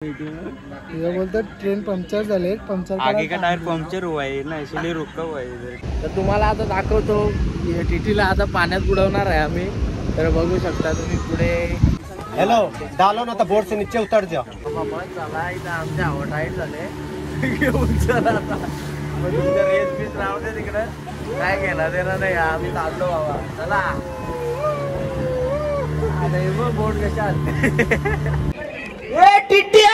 ये बोलतात train puncture झाले, पंक्चर आगे का टायर पंक्चर हुआ है ना, इसलिए रुका हुआ है इधर। तर तुम्हाला आता दाखवतो टीटीला आता पाण्यात बुडवणार आहे आम्ही, तर बघू शकता तुम्ही पुढे। हेलो, डालो ना तो बोर्ड से नीचे उतर जाओ। बाबा चला इथं आमच्या हवाटाईट झाले घेऊन चला आता। मग तुमच्या रेस बीस राहू दे तिकडे, काय घेणार देणार नाही, आम्ही चाललो बाबा चला। आता हे बघ बोर्ड कशा आले टिटिया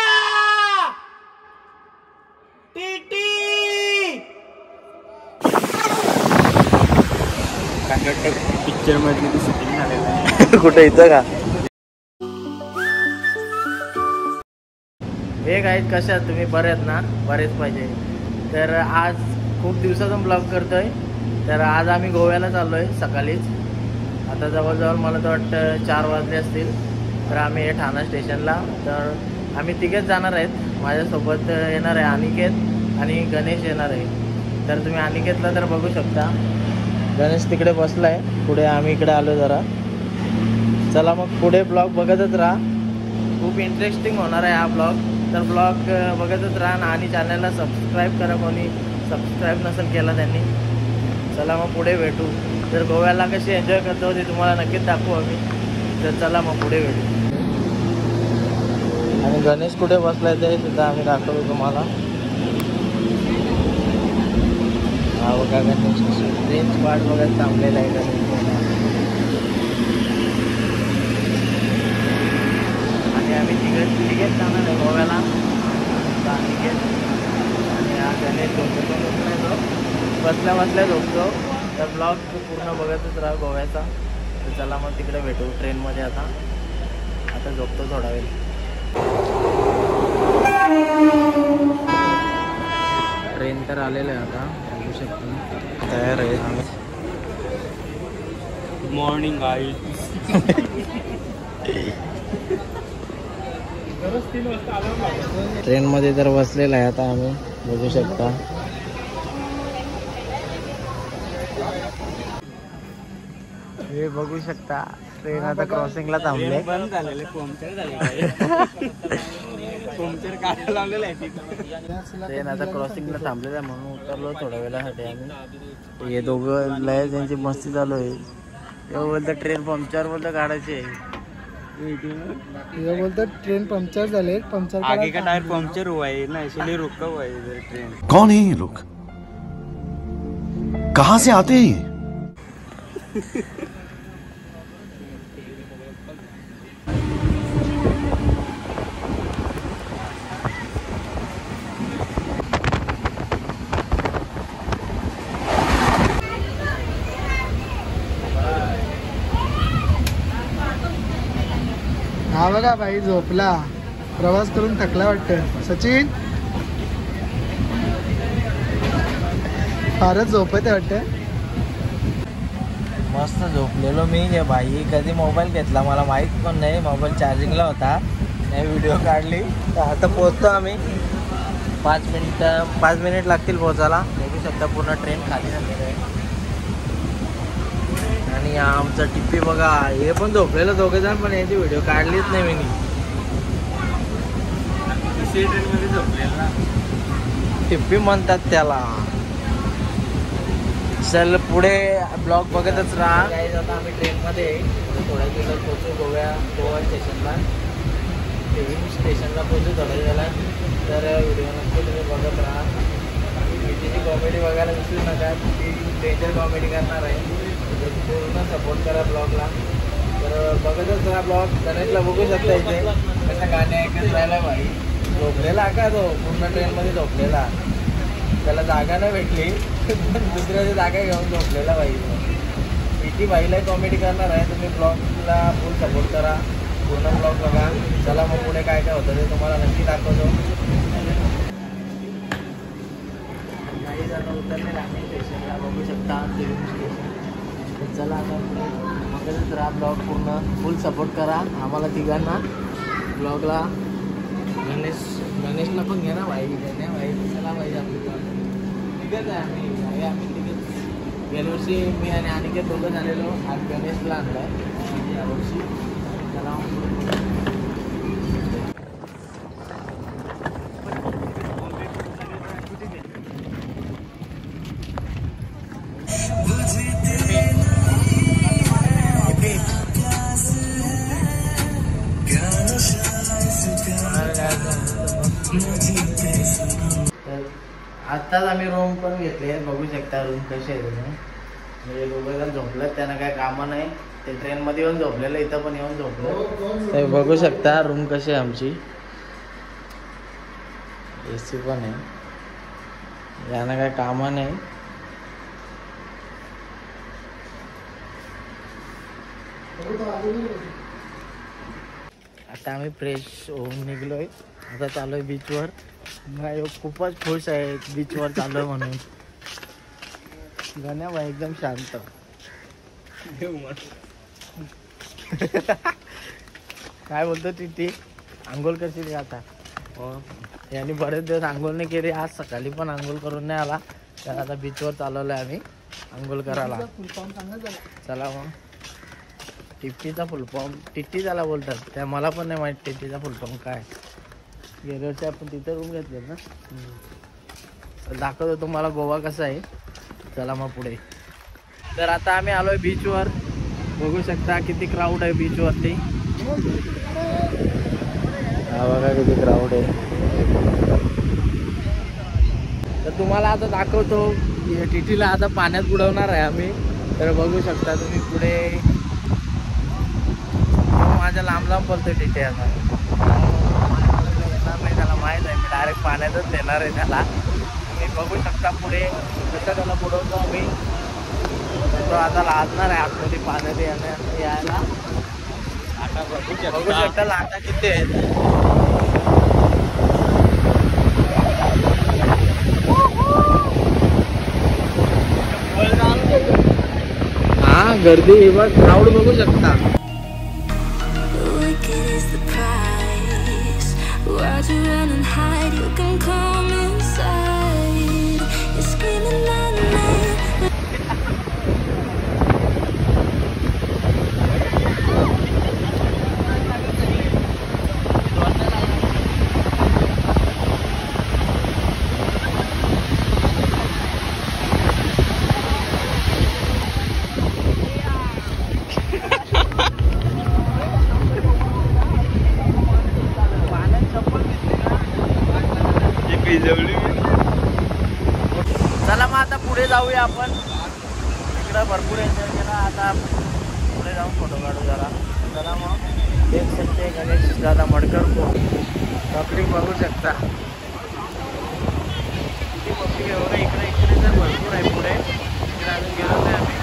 टिटी पिक्चर मध्ये शूटिंग झालेलं आहे कुठे इथं का? हे काय कशा आहात तुम्ही? बरे आहेत ना? बरेच पाहिजे। तर आज खूप दिवसातून ब्लॉग करतोय। तर आज आम्ही गोव्याला चाललोय सकाळीच। आता जवळजवळ मला तर वाटतं 4 वाजले असतील। तर आम्ही हे ठाणा स्टेशनला, तर आम्ही तिघेच जाणार आहेत। माझ्यासोबत येणार आहे अनिकेत आणि गणेश येणार आहे। तर तुम्ही अनिकेतला तर बघू शकता, गणेश तिकडे बसला आहे पुढे, आम्ही इकडे आलो जरा। चला मग पुढे ब्लॉग बघतच राहा, खूप इंटरेस्टिंग होणार आहे हा ब्लॉग। तर ब्लॉग बघतच राहा आणि चॅनलला सबस्क्राईब करा, कोणी सबस्क्राईब नसेल केला त्यांनी। चला मग पुढे भेटू। तर गोव्याला कशी एन्जॉय करतो ते तुम्हाला नक्कीच दाखवू आम्ही। तर चला मग पुढे भेटू। आणि गणेश कुठे बसलाय ते सुद्धा आम्ही दाखवतो तुम्हाला। हा बघा गणेश ट्रेन स्पॉट बघत थांबलेला आहे गणेश। आणि आम्ही तिघेच जाणार आहे गोव्याला। आणि हा गणेश झोपतो, बसल्या झोपतो। तर ब्लॉग पूर्ण बघतच राहा गोव्याचा। तर चला मग तिकडे भेटू ट्रेनमध्ये। आता झोपतो थोडा वेळ। ट्रेन तर आलेलं आहे आता, बघू शकतो तयार आहे। Good morning guys. ट्रेन मध्ये तर बसलेला आहे आता आम्ही, बघू शकता। हे बघू शकता ट्रेन आता क्रॉसिंगला थांबले। बंद झालेले, पंक्चर झालेले पंक्चर काढायला लावलेलं आहे ट्रेन आता क्रॉसिंगला थांबलेलं आहे म्हणून उतरलो थोड्या वेळासाठी आम्ही। हे दोघं लय त्यांची मस्ती चालू आहे। हे बोलतं ट्रेन पंक्चर बोलतं काढायची आहे। हे बोलतात ट्रेन पंक्चर झाले, पंक्चर आगे का टायर पंक्चर हुआ है ना, इसलिए रुका हुआ है इधर ट्रेन। कौन है ये लोग? कहाँ से आते हैं ये? हा बघा बाई झोपला, प्रवास करून थकला वाटतं। सचिन फारच झोपत वाटतं। मस्त झोपलेलो मी गे बाई। कधी मोबाईल घेतला मला माहीत पण नाही, मोबाईल चार्जिंगला होता, नाही व्हिडिओ काढली। तर आता पोहोचतो आम्ही। 5 मिनिट लागतील पोहोचायला। बघू शकता पूर्ण ट्रेन खाली झालेलं आहे। आणि आमचा टिप्पी बघा, हे पण झोपलेलं दोघे जण, पण याची व्हिडिओ काढलीच नाही मी। ट्रेन मध्ये झोपलेला टिप्पी म्हणतात त्याला। चल पुढे ब्लॉग बघतच राहा। आता आम्ही ट्रेनमध्ये थोड्या दिवसात पोहोचू गोवा स्टेशनला, स्टेशनला पोहोचू थोड्या वेळात। तर व्हिडिओ नक्की तुम्ही बघत राहा। तिची कॉमेडी बघायला विसरू नका, ती डेंजर कॉमेडी करणार आहे। पूर्ण सपोर्ट करा ब्लॉगला। तर बघतच राहा ब्लॉग। गणेशला बघू शकता इथे कशा गाणे ऐकत राहिला भाई। झोपलेला का तो, पूर्ण ट्रेनमध्ये झोपलेला, त्याला जागा नाही भेटली, दुसऱ्याची जागा घेऊन झोपलेला बाई। इथे बाईला कॉमेडी करणार आहे। तुम्ही ब्लॉगला फुल सपोर्ट करा, पूर्ण ब्लॉग बघा। चला मग पुढे काय काय होतं ते तुम्हाला नक्की दाखवतो। काही जण उतरलेला आम्ही स्टेशनला, बघू शकता स्टेशन। चला आता बघतच राहा ब्लॉग, पूर्ण फुल सपोर्ट करा आम्हाला तिघांना ब्लॉगला। गणेशला पण घे ना भाई, नाही भाई चला पाहिजे आपली तिघच आहे आम्ही तिघच। गेल्या वर्षी मी आणि अनिकेत दोघं झालेलो, आज गणेशला आणलाय यावर्षी। चला तर आत्ताच आम्ही रूम पण घेतले, बघू शकता रूम कशी आहे तुम्ही. म्हणजे दोघं जण झोपलं, त्यांना काय कामं नाही, ते ट्रेनमध्ये येऊन झोपलेलं, इथं पण येऊन झोपलं. ते बघू शकता रूम कशी आहे आमची. AC पण आहे, यांना काय कामं नाही. आता आम्ही फ्रेश होऊन निघलोय, आता चालू आहे बीचवर. नाही खूपच खुश आहे बीचवर चालू आहे म्हणून. गण्या भाई एकदम शांत. काय बोलतो टिटी, आंघोळ करशील का आता? यांनी बरेच दिवस आंघोळ नाही केली, आज सकाळी पण आंघोळ करून नाही आला, तर आता बीचवर चालवलंय आम्ही आंघोळ करायला. चला मग. टिट्टीचा फुल फॉर्म टिट्टी त्याला बोलतात, त्या मला पण नाही माहिती टिट्टीचा फुल फॉर्म काय. गेल्या वर्षी आपण तिथे रूम घेतले ना. दाखवतो तुम्हाला गोवा कसा आहे. चला मग पुढे. तर आता आम्ही आलोय बीचवर, बघू शकता किती क्राऊड आहे बीचवरती. हा बघा किती क्राऊड आहे. तर तुम्हाला आता दाखवतो, टिटीला आता पाण्यात बुडवणार आहे आम्ही. तर बघू शकता तुम्ही पुढे, माझ्या लांब लांब पडतोय टिटी. आता त्याला माहीत आहे, मी डायरेक्ट पाण्यातच नेणार आहे त्याला. तुम्ही बघू शकता पुढे कसं त्याला बुडवतो आम्ही. तो आता लाजणार आहे आतमध्ये पाण्यात यायला. आता बघू शकता लाटा किती आहेत. हा गर्दी बघ, क्राऊड बघू शकता. चला मग आता पुढे जाऊया आपण. इकडं भरपूर एन्जॉय केला, आता पुढे जाऊन फोटो काढू जरा. चला मग. देख शकते गणेश दादा मडकर पब्लिक बघू शकता किती पब्लिक आहे बघा. इकडे इकडे तर भरपूर आहे पुढे. इकडे अजून गेलो नाही आम्ही.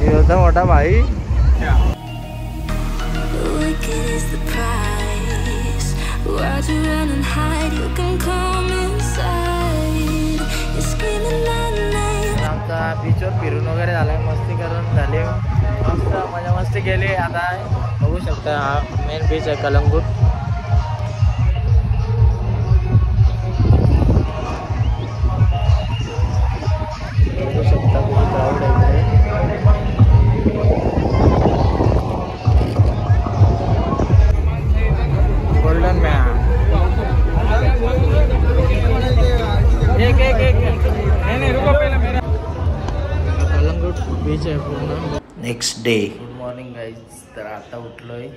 होता मोठा भाई. आमचा बीचवर फिरून वगैरे झालाय, मस्ती करून झाली, मस्त मजा मस्ती केली. आता बघू शकता हा मेन बीच आहे कलंगूट. बघू शकता खूप क्राऊड आहे. गोल्डन मॅन कलंगूट बीच आहे पूर्ण. Next day. Good morning guys. तर आता उठलोय.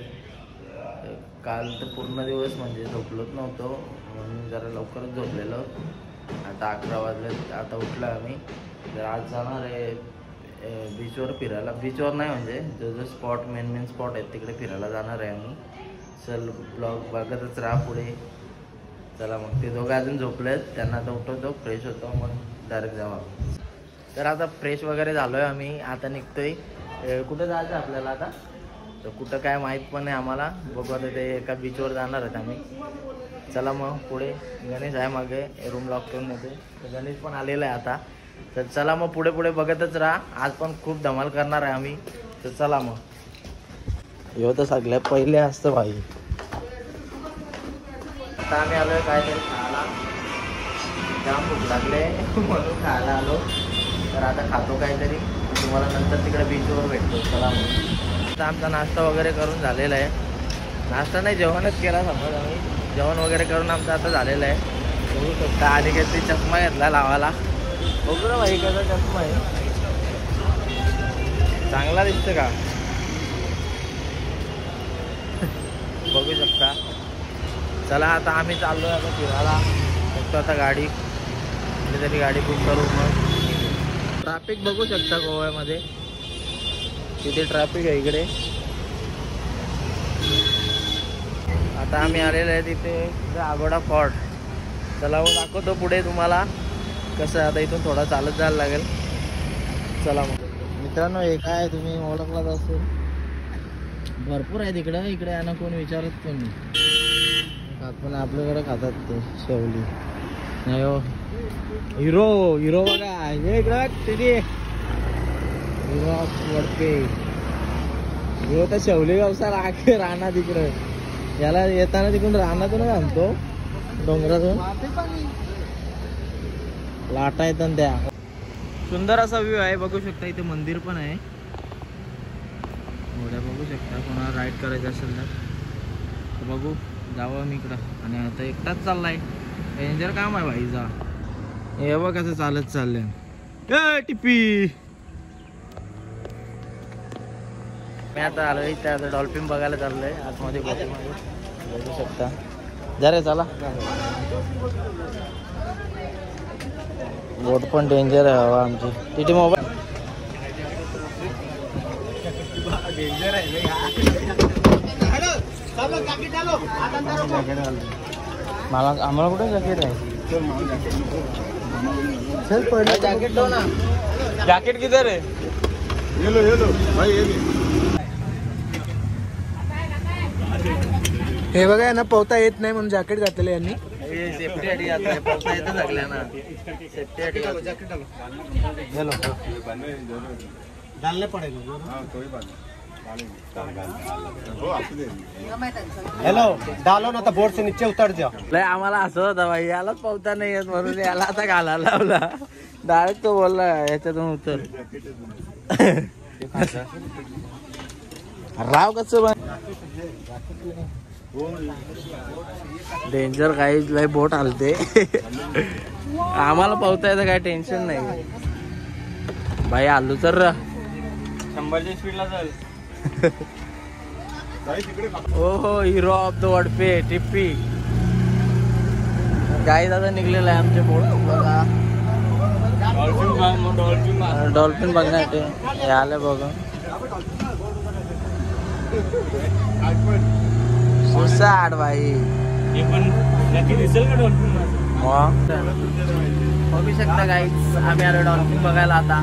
काल तर पूर्ण दिवस म्हणजे झोपलोच नव्हतो, म्हणून जरा लवकरच झोपलेलो. आता 11 वाजले, आता उठलो आम्ही. तर आज जाणार आहे बीचवर फिरायला. बीचवर नाही म्हणजे जो जो स्पॉट मेन स्पॉट आहेत तिकडे फिरायला जाणार आहे आम्ही. चल ब्लॉग बघतच राहा पुढे. चला मग. ते दोघं अजून झोपलेत, त्यांना आता उठवतो, फ्रेश होतो, मग डायरेक्ट जाऊ. तर आता फ्रेश वगैरे झालो आहे आम्ही. आता निघतोय. कुठं जायचं आपल्याला आता, तर कुठं काय माहीत पण नाही आम्हाला. बघू आता ते एका बीचवर जाणार आहेत आम्ही. चला मग पुढे. गणेश आहे मागे, रूम लॉक करून येते. तर गणेश पण आलेला आहे आता. तर चला मग पुढे पुढे बघतच राहा. आज पण खूप धमाल करणार आहे आम्ही. तर चला मग. ह्यो तर सगळ्या पहिले असतं भाई. आता आम्ही आलोय काहीतरी खायला, जाम भूक लागले म्हणून खायला आलो. तर आता खातो काहीतरी, तुम्हाला नंतर तिकडे बीचवर भेटतो. चला मग. आता आमचा नाश्ता वगैरे करून झालेला आहे. नाश्ता नाही, जेवणच केला समज आम्ही. जेवण वगैरे करून आमचं आता झालेलं आहे. बघू शकता. आणि काहीतरी चष्मा घेतला लावायला. बघू ना भाई कसा चष्मा आहे. चांगला दिसतं का? बघू शकता. चला आता आम्ही चाललो आता फिरायला. फक्त आता गाडी तरी गाडी बुक करू. मग ट्रॅफिक बघू शकता गोव्यामध्ये किती ट्रॅफिक आहे इकडे. आता आम्ही आलेलो आहे तिथे आगोडा फोर्ट. चला मग दाखवतो पुढे तुम्हाला कसं. आता इथून थोडा चालत जायला लागेल. चला मग मित्रांनो, हे काय तुम्ही ओळखलाच असेल, भरपूर आहे तिकडं. इकडे यांना कोण विचारत पण नाही. खात पण आपल्याकडे खातात ते शेवली. नाही हो, हिरो हिरो बघा हे इकडं तिथे हिरो वडपे. हिरो तर शेवली व्यवसाय राखे राहणार तिकडं. याला येताना तिकडून रानातून आणतो, डोंगरातून लाटा येतात त्या. सुंदर असा व्ह्यू आहे बघू शकता. इथे मंदिर पण आहे. घोड्या बघू शकता. कोणाला राईड करायचं असेल तर बघू जावं मी इकडं. आणि आता एकटाच चाललाय. डेंजर काम आहे भाई. जा हे बघ कसं चालत चाललंय. टिप्पी मी आता आलो इथे. आता डॉल्फिन बघायला चाललंय आतमध्ये बघू शकता. जा रे चला. बोट पण डेंजर आहे हवा आमची. तिथे मोबाईल डेंजर आहे. मला आम्हाला कुठे जॅकेट आहे. जॅकेट दो ना. जॅकेट किधर आहे. हे बघा ना, पोहता येत नाही म्हणून जॅकेट घातलेलं यांनी. सेफ्टी साठी आता पोहता येतं सगळ्यांना. सेफ्टी साठी हेलो डालने पड़ेगा. हेलो डालो ना तो बोर्ड से नीचे उतर जाओ. लय आम्हाला असं होतं भाई, यालाच पोहता नाही येत म्हणून याला आता घालायला लावला. डायरेक्ट तो बोलला याच्यातून उतर. राव कसं डेंजर काही लय बोट हलते. आम्हाला पोहता येतं काय टेन्शन नाही भाई. आलू तर 100च्या स्पीडला चाल. हो हो, हिरो ऑफ द वडपे टिप्पी. काही दादा निघलेला आहे आमचे बोट बघा. डॉल्फिन बघण्यासाठी हे आले बघा. सुसाट भाई. हे पण नक्की दिसेल का डॉल्फिन. बघू शकता गाईज, आम्ही आलो डॉल्फिन बघायला. आता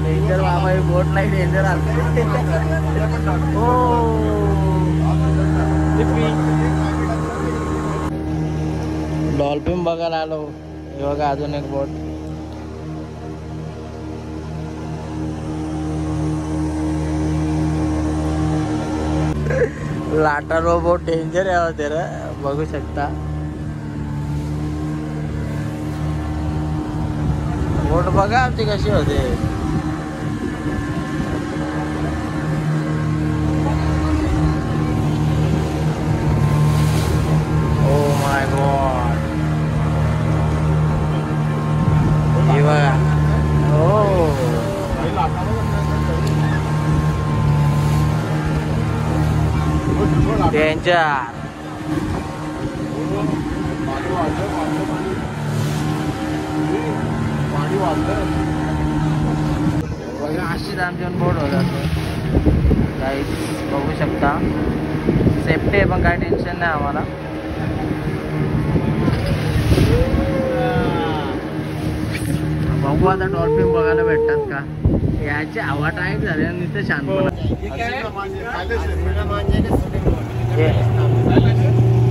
डेंजर बाबा, ही बोट नाही डेंजर आलते. डॉल्फिन बघायला आलो. हे बघा अजून एक बोट. लाटा रो बोट डेंजर आहे होते रे. बघू शकता बोट बघा आमची कशी होते. Oh my God. हे बघा. हो डेंजर. बघा अशीच आमच्या बोट होतात गाईस. बघू शकता सेफ्टी आहे पण काय टेन्शन नाही आम्हाला. बघू आता डॉल्फिन बघायला भेटतात का. याची हवा टाईप झाली आणि नुसतं शांतपणा.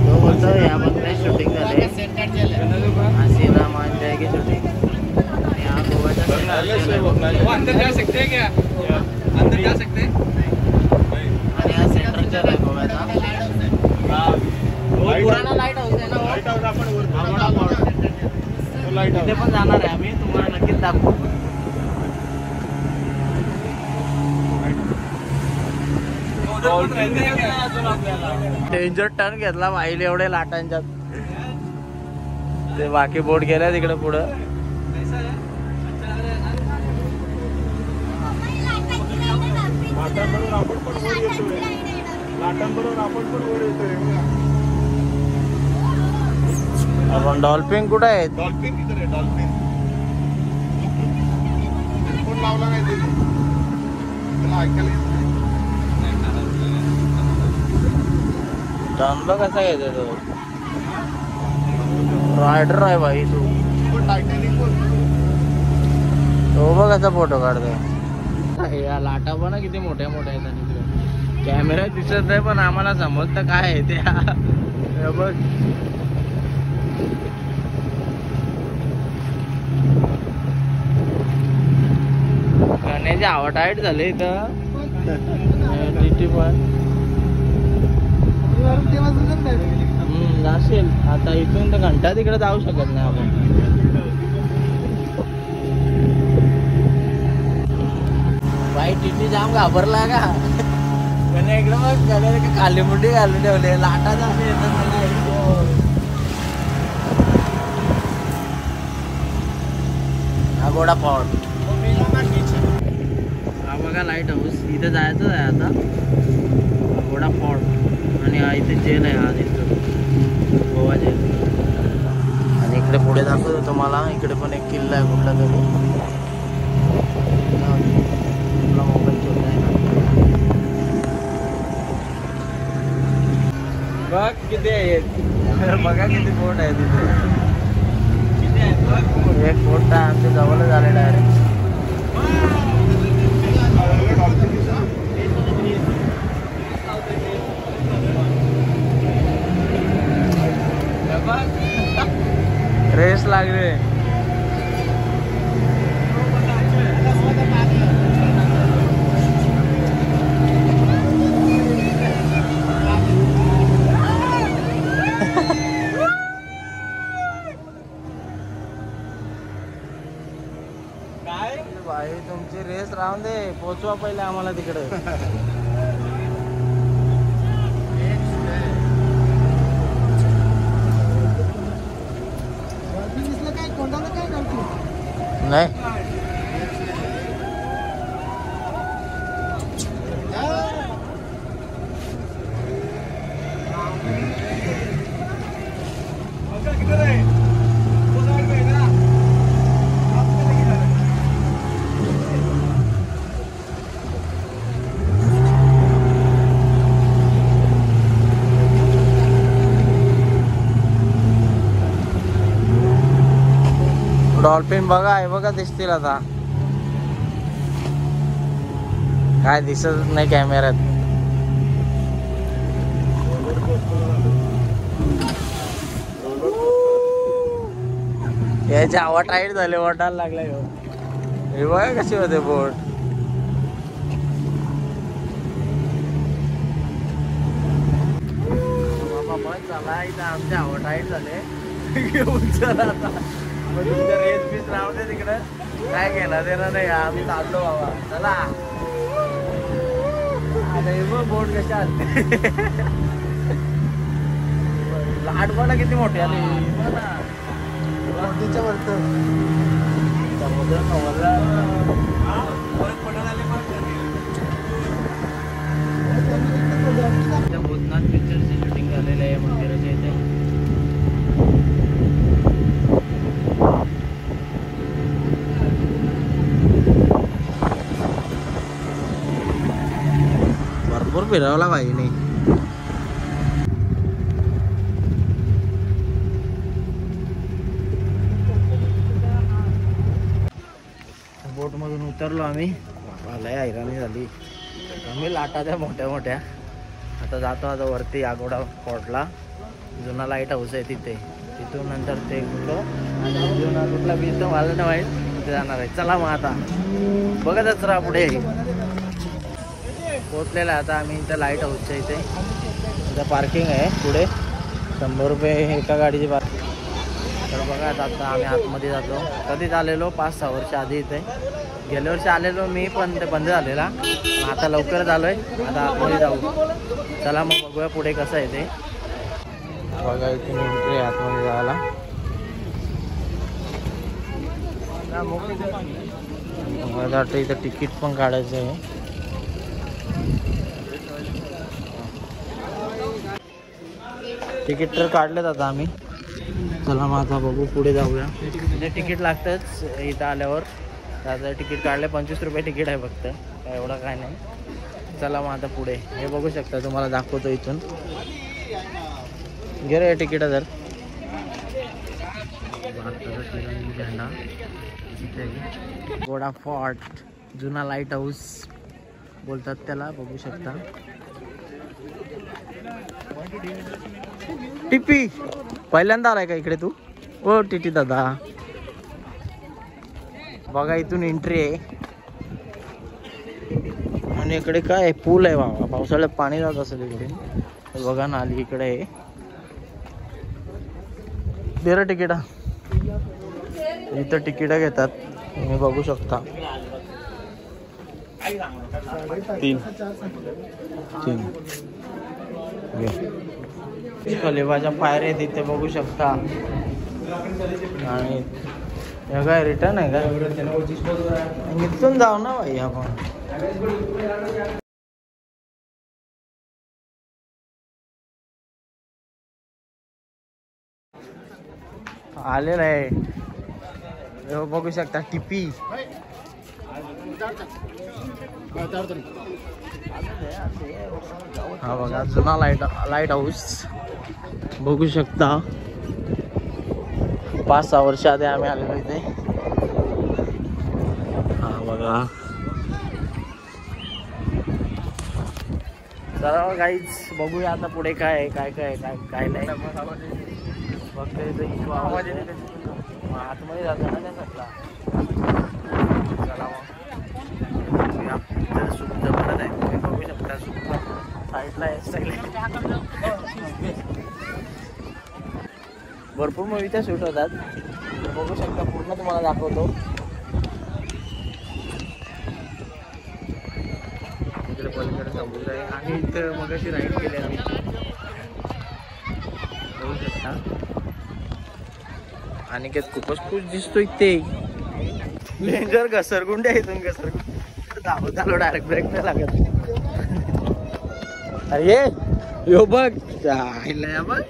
तो बोलतो या बघताय शूटिंग झाले. हसीना मान जाएगी शूटिंग. आणि हा गोव्याचा अंदर जा सकते हैं क्या. अंदर जा सकते हैं. आणि हा सेंटरचा आहे गोव्याचा. पुराणा लाईट हाऊस आहे ना. तिथे पण जाणार आहे आम्ही. तुम्हाला नक्कीच दाखवू. डेंजर टर्न घेतला वाईल एवढे लाटांच्यात. ते बाकी बोट गेल्या तिकडे पुढं. आपण डॉल्फिन कुठे आहेत? डॉल्फिन इधर आहे डॉल्फिन. हेडफोन लावला नाही त्याने, त्याला ऐकायला येत नाही. चांगला कसा घ्यायचा तो? रायडर आहे भाई तू. पण टायटॅनिक वर तो बघ कसा फोटो काढतोय. या लाटा पण ना किती मोठ्या मोठ्या आहेत आणि इकडे कॅमेरा दिसत नाही पण आम्हाला समजतं काय आहे ते. हे बघ गाण्याची आवड टाईट झाले इथं. टीटी पण जाशील आता इथून तर घंटा तिकडे जाऊ शकत नाही आपण. बाई टीटी जाम घाबरला का? इकडे मग खाली मुंडी घालून ठेवले लाटा जास्त येतात. हा गोडा पॉट. हा बघा लाईट हाऊस. इथे जायचं आहे आता. गोडा पॉट आणि हा इथे जेल आहे. हा दिसतो गोवा जेल. आणि इकडे पुढे दाखवतो तुम्हाला. इकडे पण एक किल्ला आहे कुठला तरी. आपला मोबाईल छोटा आहे ना. बघ किती आहेत. बघा किती बोट आहे तिथे. किती आहेत? एक बोट आमच्या जवळच आले डायरेक्ट. रेस लागले. काय भाई तुमची रेस राहून दे. पोचवा पहिले आम्हाला तिकडे. नाही डॉल्फिन बघा आहे बघा दिसतील आता. काय दिसत नाही कॅमेऱ्यात. याची हवा टाईट झाली. वाटायला लागला. हे बघा कशी होते बोट. चला इथं आमची हवा टाईट झाले. घेऊन चला आता. तुमच्या रेस पीस राहू दे तिकडं. काय केलं देणार नाही. आम्ही चाललो बाबा. चला बोट कशा आले. लाट बघा किती मोठी आली. तिच्या वरत समुद्र भूतनाथ पिक्चरची शूटिंग झालेली आहे मंदिराच्या इथे. भरपूर फिरवला भाईने. बोट मधून उतरलो आम्ही. लय हैराणी झाली. कमी लाटा त्या मोठ्या मोठ्या. आता जातो आता वरती आगोडा फोर्टला. जुना लाईट हाऊस आहे तिथे. तिथून नंतर ते कुठलं कुठला बीच तर मला नाही माहीत. तिथे जाणार आहे. चला मग आता बघतच राहा पुढे. पोचलेला आता आम्ही इथं लाईट हाऊसच्या इथे. इथं पार्किंग आहे पुढे. 100 रुपये एका गाडीची पार्किंग. तर बघा आता आम्ही आतमध्ये जातो. कधीच आलेलो 5-6 वर्ष आधी इथे. गेल्या वर्षी आलेलो मी पण ते बंद झालेला. आता लवकरच आलोय. आता आतमध्ये जाऊ. चला मग बघूया पुढे कसं आहे ते. बघा इथून एंट्री आतमध्ये जायला. मला वाटतं इथं तिकीट पण काढायचं आहे. तिकीट तर काढलेत आता आम्ही. चला मग आता बघू पुढे जाऊया. म्हणजे तिकीट लागतंच इथं आल्यावर. तर आता तिकीट काढले 25 रुपये तिकीट आहे फक्त, काय एवढं काय नाही. चला मग आता पुढे हे बघू शकता, तुम्हाला दाखवतो इथून. घे रे तिकीट जर. भारताचा तिरंगी झेंडा, गोडा फोर्ट, जुना लाईट हाऊस बोलतात त्याला, बघू शकता. टिपी पहिल्यांदा आलाय का इकडे तू? ओ टिटी दादा, बघा इथून एंट्री आहे. आणि इकडे काय पूल आहे बाबा, पावसाळ्यात पाणी जात असेल इकडे. बघा नाली इकडे आहे. दे रे तिकीट. इथं तिकीट घेतात, तुम्ही बघू शकता. 3 खलिफाच्या पायऱ्या आहेत इथे, बघू शकता. आणि हे काय रिटर्न आहे का? इथून जाऊ ना भाई आपण. आलेलं आहे, बघू शकता टिपी. हा बघा जुना लाईट हाऊस बघू शकता. 5-6 वर्ष आधी आम्ही आलेलो इथे. हा बघा. चला गाईज बघूया आता पुढे काय आहे, काय काय काय काय नाही. फक्त इथं आवाज येते आतमध्ये जातो ना त्या साईडला. चला मग सूप जबरदस्त आहे, तुम्ही बघू शकता. सूप साईडला आहे सगळे. भरपूर मूवीच्या शूट होतात, बघू शकता. पूर्ण तुम्हाला दाखवतो. इकडे पलीकडे समुद्र आहे आणि इथं मग अशी राईड केली आम्ही, बघू शकता. आणि खूपच खुश दिसतो इथे. डेंजर घसरगुंडे आहे, इथून घसरगुंडे धावत झालो, डायरेक्ट ब्रेक नाही लागत. अरे यो बघ या बघ,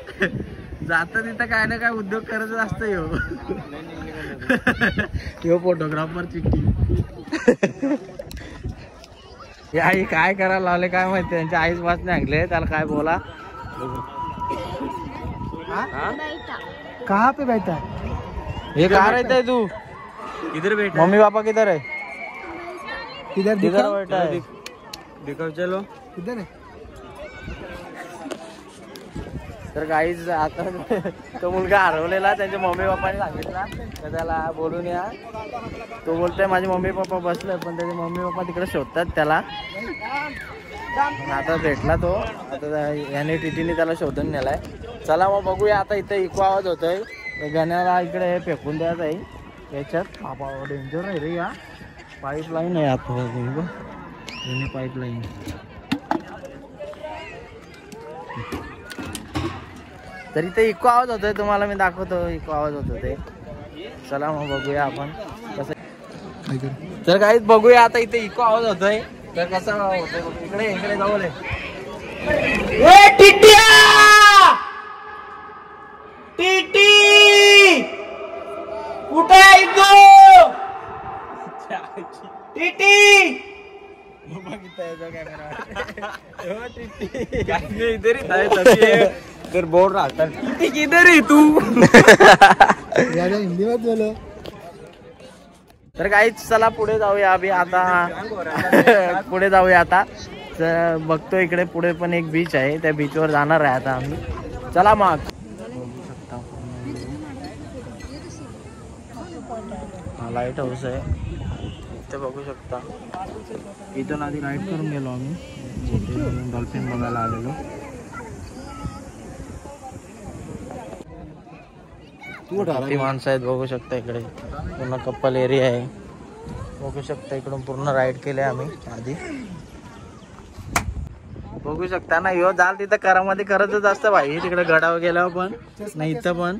जाता तिथं काय ना काय उद्योग करत असतं यो फोटोग्राफर चिठ्ठी. आई काय करायला लावले काय माहिती, त्यांच्या आईच वाचने ऐकले. त्याला काय बोला. कहाँ पे बैठा? ये कहाँ रहता है तू? किधर बैठा? मम्मी पापा किधर है? किधर किधर बैठा है? दिखाओ चलो. किधर है? तर गाईज आता तो मुलगा हरवलेला, त्यांच्या मम्मी पप्पाने सांगितला तर त्याला बोलून या. तो बोलतोय माझे मम्मी पप्पा बसले, पण त्याचे मम्मी पप्पा तिकडे शोधतात त्याला. आता भेटला तो. आता याने टीटीने त्याला शोधून नेलाय. चला मग बघूया आता. इथं इको आवाज होतोय, गाण्याला इकडे फेकून द्यायचं आहे याच्यात. बाबा डेंजर आहे रे. या पाईपलाईन आहे आता, पाईपलाईन. तर इथे इको आवाज होतोय, तुम्हाला मी दाखवतो इको आवाज होतो ते. चला मग बघूया आपण कसं. तर काहीच बघूया आता. इथे इको आवाज होतोय तर कसा होतोय. इकडे इकडे जाऊ दे. टीटी कुठे आहे तू? टीटी इधर ही था तभी इधर बोल रहा था टीटी किधर है तू? हिंदी मत बोलो. तर काहीच चला पुढे जाऊया अभि आता. पुढे जाऊया आता. बघतो इकडे पुढे पण एक बीच आहे, त्या बीचवर जाणार आहे आता आम्ही. चला मग. लाईट हाऊस आहे इथे, बघू शकता. इथून आधी राईड करून गेलो आम्ही, डॉल्फिन बघायला आलेलो. किती माणसं आहेत बघू शकता. इकडे पूर्ण कपल एरिया आहे, बघू शकता. इकडून पूर्ण राईड केले आम्ही आधी, बघू शकता ना. यो जाल तिथं करामध्ये करतच असतं भाई. तिकडे गडावर गेल्यावर पण नाही, इथं पण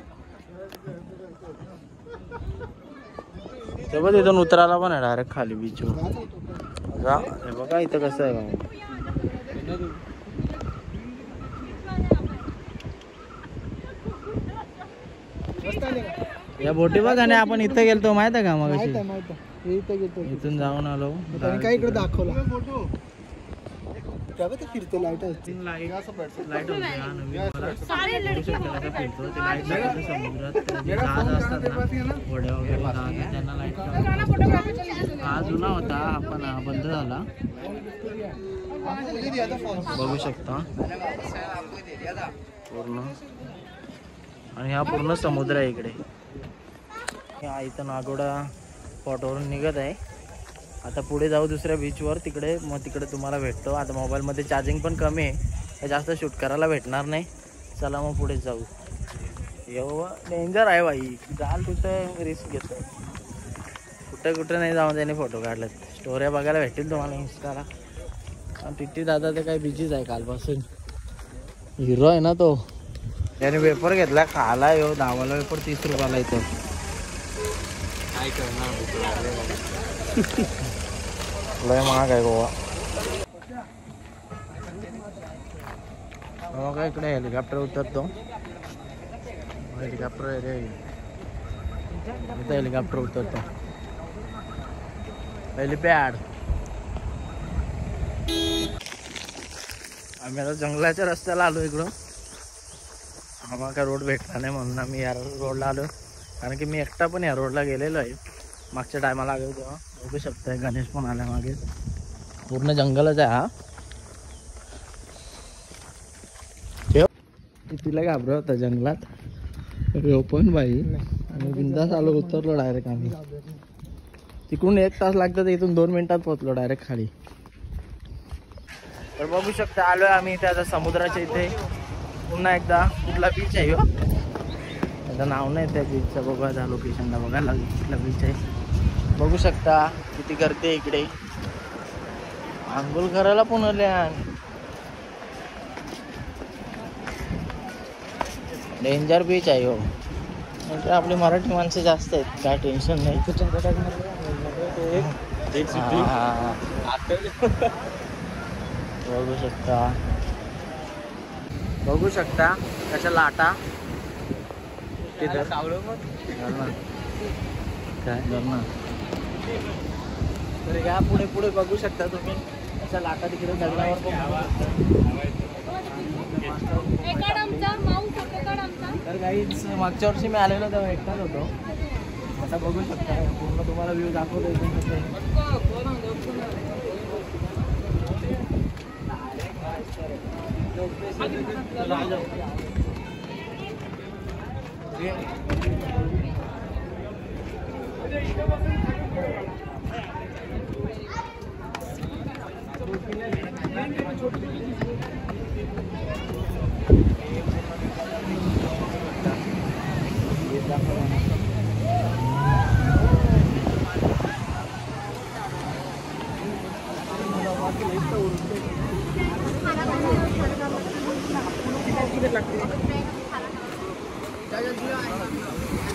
तेव्हा तिथून उतरायला पण आहे डायरेक्ट खाली बीचवर. हे बघा इथं कसं आहे. मस्त आले का? या बोटी बघ आणि आपण इथं गेलतो माहित आहे का मग माहित आहे माहित आहे. हे इथं घेतो इथून जाऊन आलो. त्याने काय इकडे दाखवला काय बघ ते फिरते लाईट असते. लाईट होती हा नवीन मला. बघू शकता कसं फिरतो ते लाईट लागते समुद्रात. जे जहाज असतात ना घोड्या वगैरे जहाज त्यांना लाईट हा जुना होता हा पण बंद झाला. बघू शकता पूर्ण आणि हा पूर्ण समुद्र आहे इकडे. हा इथं नागोडा स्पॉटवरून निघत आहे. आता पुढे जाऊ दुसऱ्या बीचवर तिकडे मग तिकडे तुम्हाला भेटतो. आता मोबाईलमध्ये चार्जिंग पण कमी आहे जास्त शूट करायला भेटणार नाही. चला मग पुढे जाऊ. एवढं डेंजर आहे बाई जाल तिथे रिस्क घेतो. कुठे नाही जाऊन त्याने फोटो काढलेत. स्टोऱ्या बघायला भेटतील तुम्हाला इंस्टाला. आणि टिट्टी दादा ते काही बिझीच आहे कालपासून. हिरो आहे ना तो. त्याने वेपर घेतला खाला येऊ 10वाला वेपर 30 रुपयाला इथं. काय करणार लय महाग आहे गोवा. काय इकडे हेलिकॉप्टर उतरतो. हेलिकॉप्टर आहे रे इथं. हेलिकॉप्टर उतरतो हेलिपॅड. आम्ही आता जंगलाच्या रस्त्याला आलो इकडं. आम्हाला काय रोड भेटला नाही म्हणून आम्ही या रोडला आलो. कारण की मी एकटा पण या रोडला गेलेलो आहे मागच्या टायमाला आलो तेव्हा. बघू शकताय गणेश पण आला मागे. पूर्ण जंगलच आहे हा. तिला घाबरत होता जंगलात पण बाई आणि बिंदास आलो उतरलो डायरेक्ट आम्ही. तिकडून 1 तास लागतं इथून 2 मिनिटात पोहोचलो डायरेक्ट खाली. तर बघू शकता आलोय आम्ही इथे आता समुद्राच्या इथे. पुन्हा एकदा कुठला बीच आहे हो त्याचं नाव नाही त्या बीचचं. बघा त्या लोकेशनला बघायला कुठला बीच आहे. बघू शकता किती गर्दी आहे इकडे. आंघोळ करायला पण आल्या. डेंजर बीच आहे हो. म्हणजे आपली मराठी माणसं जास्त आहेत काय टेन्शन नाही. बघू शकता कशा लाटा तिथं काय धरणं. तर या पुढे पुढे बघू शकता तुम्ही अशा लाटा तिकडे दगडावर तर काहीच. मागच्या वर्षी मी आलेलो तेव्हा एकटाच होतो. आता बघू शकता पूर्ण तुम्हाला व्ह्यू दाखवतो.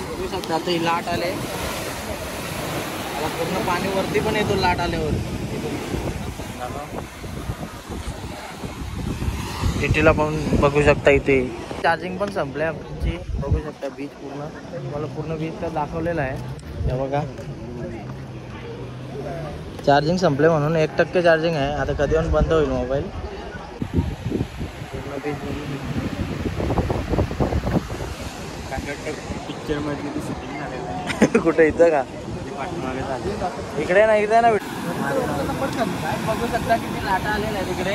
बघू शकता आता ही लाट आले. पूर्ण पाणी वरती पण येतो लाट आल्यावर. टिटीला पण बघू शकता इथे चार्जिंग पण संपले आमची. बघू शकता बीच पूर्ण मला पूर्ण बीच तर दाखवलेला आहे. हे बघा चार्जिंग संपले म्हणून 1% चार्जिंग आहे. आता कधी पण बंद होईल मोबाईल. पूर्ण बीच पिक्चर मध्ये शूटिंग झालेलं आहे. कुठे इथं का इकडे ना इकडे ना. बघू शकता किती लाटा आलेल्या आहे तिकडे.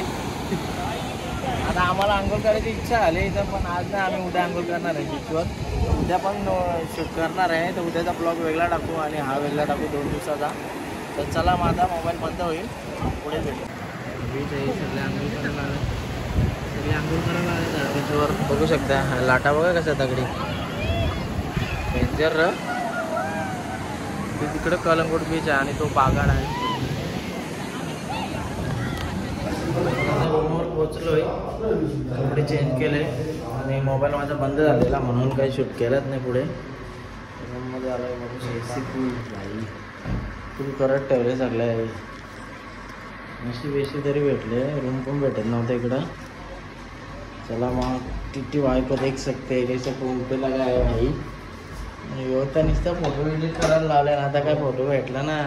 आता आम्हाला आंघोळ करायची इच्छा झाली इथं पण आज नाही. आम्ही उद्या आंघोळ करणार आहे बीचवर. उद्या पण शूट करणार आहे. तर उद्याचा ब्लॉग वेगळा टाकू आणि हा वेगळा टाकू 2 दिवसाचा. तर चला माझा मोबाईल बंद होईल पुढे भेटू. बीच आहे सगळे आंघोळ करायला आले. सगळे आंघोळ करायला आले बीचवर. बघू शकता लाटा बघा कशा दगडी डेंजर. तिकडे कलंगूट बीच आहे आणि तो बागाड आहे. रूमवर पोचलोय. कपडे चेंज केले आणि मोबाईल माझा बंद झालेला म्हणून काही शूट केलंच नाही पुढे. रूममध्ये आलोय. एसी फुल करत ठेवले सगळे. एसी तरी भेटले. रूम पण भेटत नव्हतं इकडं. चला मग टिट्टी भाई को देख सकते हैं कैसे पे लगा है भाई. ह्यो तर नुसतं फोटो एडिट करायला लावलाय ना, आता काय फोटो भेटला ना.